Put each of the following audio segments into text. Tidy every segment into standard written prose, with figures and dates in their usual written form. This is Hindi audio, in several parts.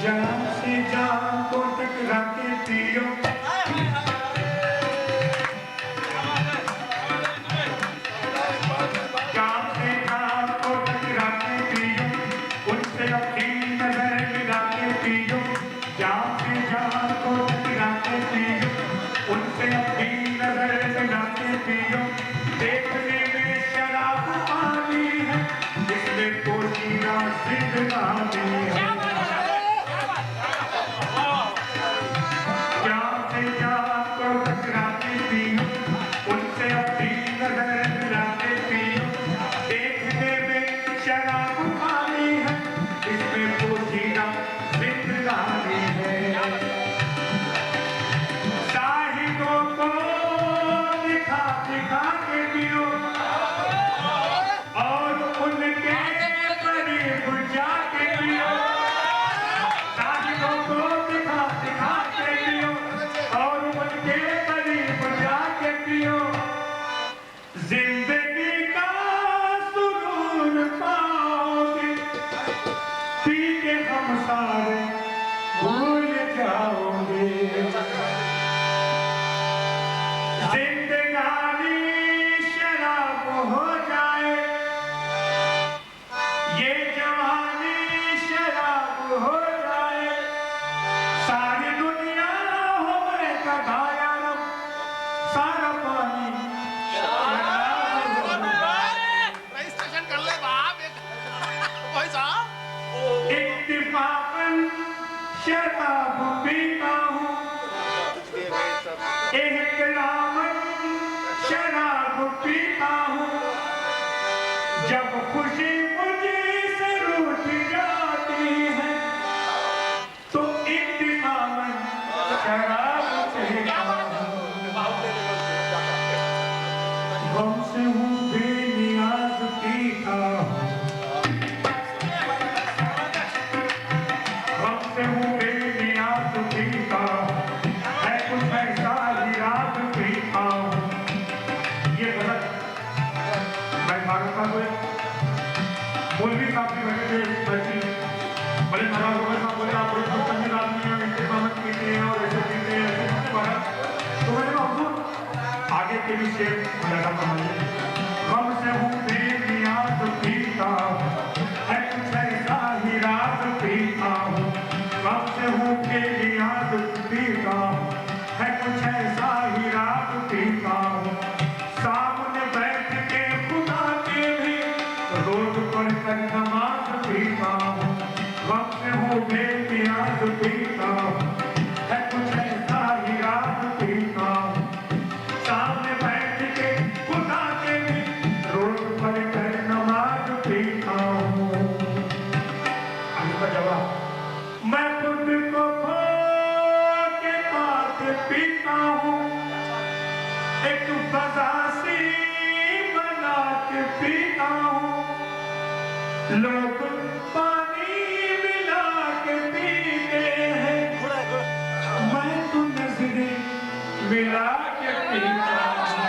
जान से जान को टकरा के पियो, जान से जान को टकरा के पियो, उनसे अपनी नजर मिला के पियो, जान से जान को टकरा के पियो, उनसे अपनी नजर मिला के पियो। देखने में शराब पानी है, इसमें पोशीना जिंदगानी है। जान से जान को टकरा के पियो, उनसे अपनी नजर मिला के पियो। देखने में शराब पानी है, इसमें पोशीना जिंदगानी है। साहिबों को दिखा दिखा के पियो और उनके करीब जाके पियो। साहिबों को दिखा दिखा के पियो और उनके करीब जाके पियो। जिंदगी का सुरूर पाओगे, पी के हम सारे भूल जाओगे। जिंदगानी शराब हो जाए, ये जवानी शराब हो जाए, सारी दुनिया हो गए कढ़ाया, सारा पानी शराब हो जाए। रजिस्ट्रेशन कर ले बाप भाई साहब। इत्तिफाकन शराब पीता हूँ, एहतरामन शराब पीता हूँ। जब खुशी मुझे से रूठ जाती है, तो इत्तिफाकन शराब पीता हूँ। गम से हूँ बेनियाज पीता हूँ, गम से हूँ बेनियाज पीता हूँ, है कुछ ऐसा ही रात पीता हूँ। ये गलत मैं भारत का कोई मौलवी साहब भी बैठे बड़े नाराज हो गए साहब, बोले आप बड़े संगीत आदमी हैं, ऐसे कामत पीते हैं और ऐसे पीते हैं, ऐसे तो मैंने कहा हुजूर आगे के भी शेर लगा समझिए। गम से हूँ बेनियाज पीता हूँ, है कुछ ऐसा ही रात पीता हूँ। गम से हूँ बेनियाज पीता हूँ, है कुछ ऐसा ही रात पीता हूँ। सामने बैठ के खुदा के भी रोज पढ़कर नमाज पीता हूँ। गम से हूँ बेनियाज पीता हूँ, है कुछ ऐसा ही रात पीता हूँ। सामने बैठ के खुदा के भी रोज पढ़कर नमाज पीता हूँ। इसका जवाब, मैं खुद को खो के बात पीता हूँ, एक बजासी बना के पीता हूँ। लोग पानी मिला के पीते हैं, मैं तो नजरें मिला के पीता हूँ।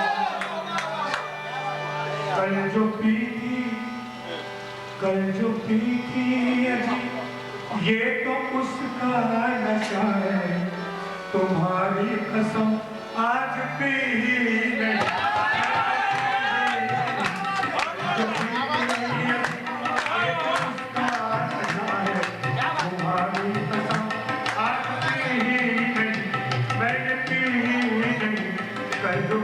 कल जो पी थी अजी, ये तो उसका नशा है, तुम्हारी कसम आज पी नहीं। जो पी थी अजी, ये तो उसका नशा है, तुम्हारी कसम आज पी नहीं, मैंने पी नहीं। कल जो